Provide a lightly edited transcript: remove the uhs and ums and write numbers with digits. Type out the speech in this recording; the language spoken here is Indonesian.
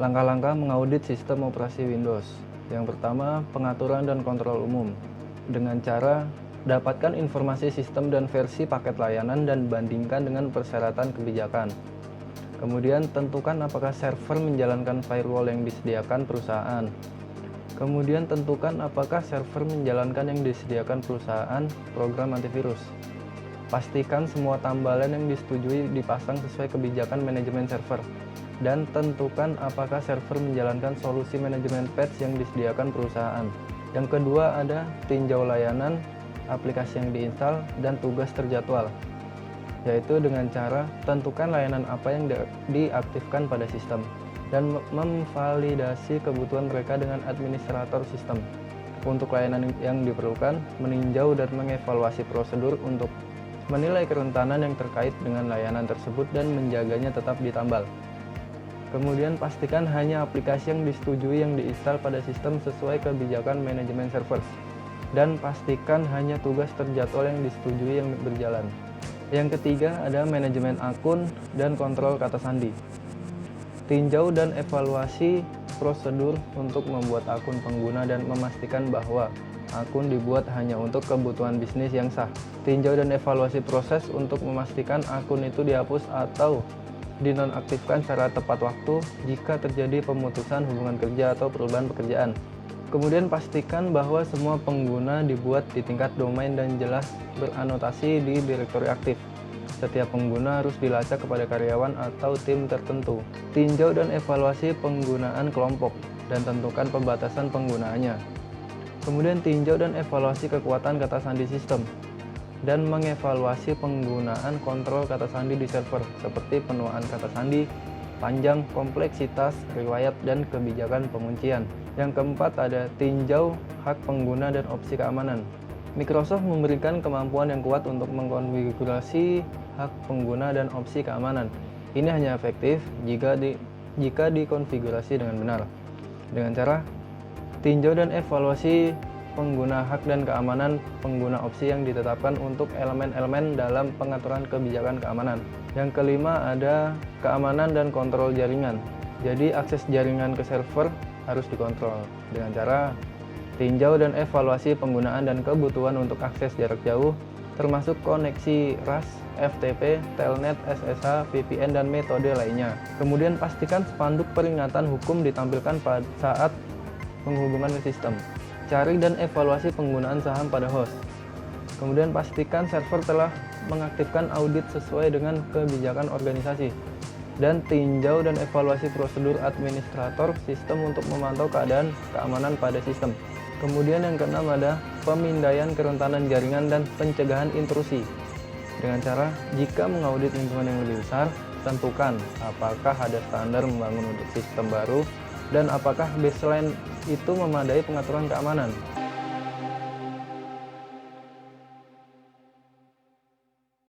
Langkah-langkah mengaudit sistem operasi Windows. Yang pertama, pengaturan dan kontrol umum. Dengan cara dapatkan informasi sistem dan versi paket layanan dan bandingkan dengan persyaratan kebijakan. Kemudian tentukan apakah server menjalankan firewall yang disediakan perusahaan. Kemudian tentukan apakah server menjalankan yang disediakan perusahaan program antivirus. Pastikan semua tambalan yang disetujui dipasang sesuai kebijakan manajemen server. Dan tentukan apakah server menjalankan solusi manajemen patch yang disediakan perusahaan. Yang kedua ada tinjau layanan, aplikasi yang diinstal, dan tugas terjadwal. Yaitu dengan cara tentukan layanan apa yang diaktifkan pada sistem dan memvalidasi kebutuhan mereka dengan administrator sistem. Untuk layanan yang diperlukan, meninjau dan mengevaluasi prosedur untuk menilai kerentanan yang terkait dengan layanan tersebut dan menjaganya tetap ditambal. Kemudian pastikan hanya aplikasi yang disetujui yang diinstal pada sistem sesuai kebijakan manajemen server. Dan pastikan hanya tugas terjadwal yang disetujui yang berjalan. Yang ketiga ada manajemen akun dan kontrol kata sandi. Tinjau dan evaluasi prosedur untuk membuat akun pengguna dan memastikan bahwa akun dibuat hanya untuk kebutuhan bisnis yang sah. Tinjau dan evaluasi proses untuk memastikan akun itu dihapus atau dinonaktifkan secara tepat waktu jika terjadi pemutusan hubungan kerja atau perubahan pekerjaan. Kemudian pastikan bahwa semua pengguna dibuat di tingkat domain dan jelas beranotasi di direktori aktif. Setiap pengguna harus dilacak kepada karyawan atau tim tertentu. Tinjau dan evaluasi penggunaan kelompok dan tentukan pembatasan penggunaannya. Kemudian tinjau dan evaluasi kekuatan kata sandi sistem dan mengevaluasi penggunaan kontrol kata sandi di server seperti penuaan kata sandi, panjang, kompleksitas, riwayat, dan kebijakan penguncian. Yang keempat ada tinjau hak pengguna dan opsi keamanan. Microsoft memberikan kemampuan yang kuat untuk mengkonfigurasi hak pengguna dan opsi keamanan. Ini hanya efektif jika dikonfigurasi dengan benar. Dengan cara tinjau dan evaluasi pengguna hak dan keamanan pengguna opsi yang ditetapkan untuk elemen-elemen dalam pengaturan kebijakan keamanan. Yang kelima ada keamanan dan kontrol jaringan. Jadi akses jaringan ke server harus dikontrol dengan cara tinjau dan evaluasi penggunaan dan kebutuhan untuk akses jarak jauh termasuk koneksi RAS, FTP, Telnet, SSH, VPN, dan metode lainnya. Kemudian pastikan spanduk peringatan hukum ditampilkan pada saat penghubungan ke sistem. Cari dan evaluasi penggunaan saham pada host. Kemudian pastikan server telah mengaktifkan audit sesuai dengan kebijakan organisasi. Dan tinjau dan evaluasi prosedur administrator sistem untuk memantau keadaan keamanan pada sistem. Kemudian yang keenam ada pemindaian kerentanan jaringan dan pencegahan intrusi. Dengan cara, jika mengaudit lingkungan yang lebih besar, tentukan apakah ada standar membangun untuk sistem baru dan apakah baseline itu memadai pengaturan keamanan.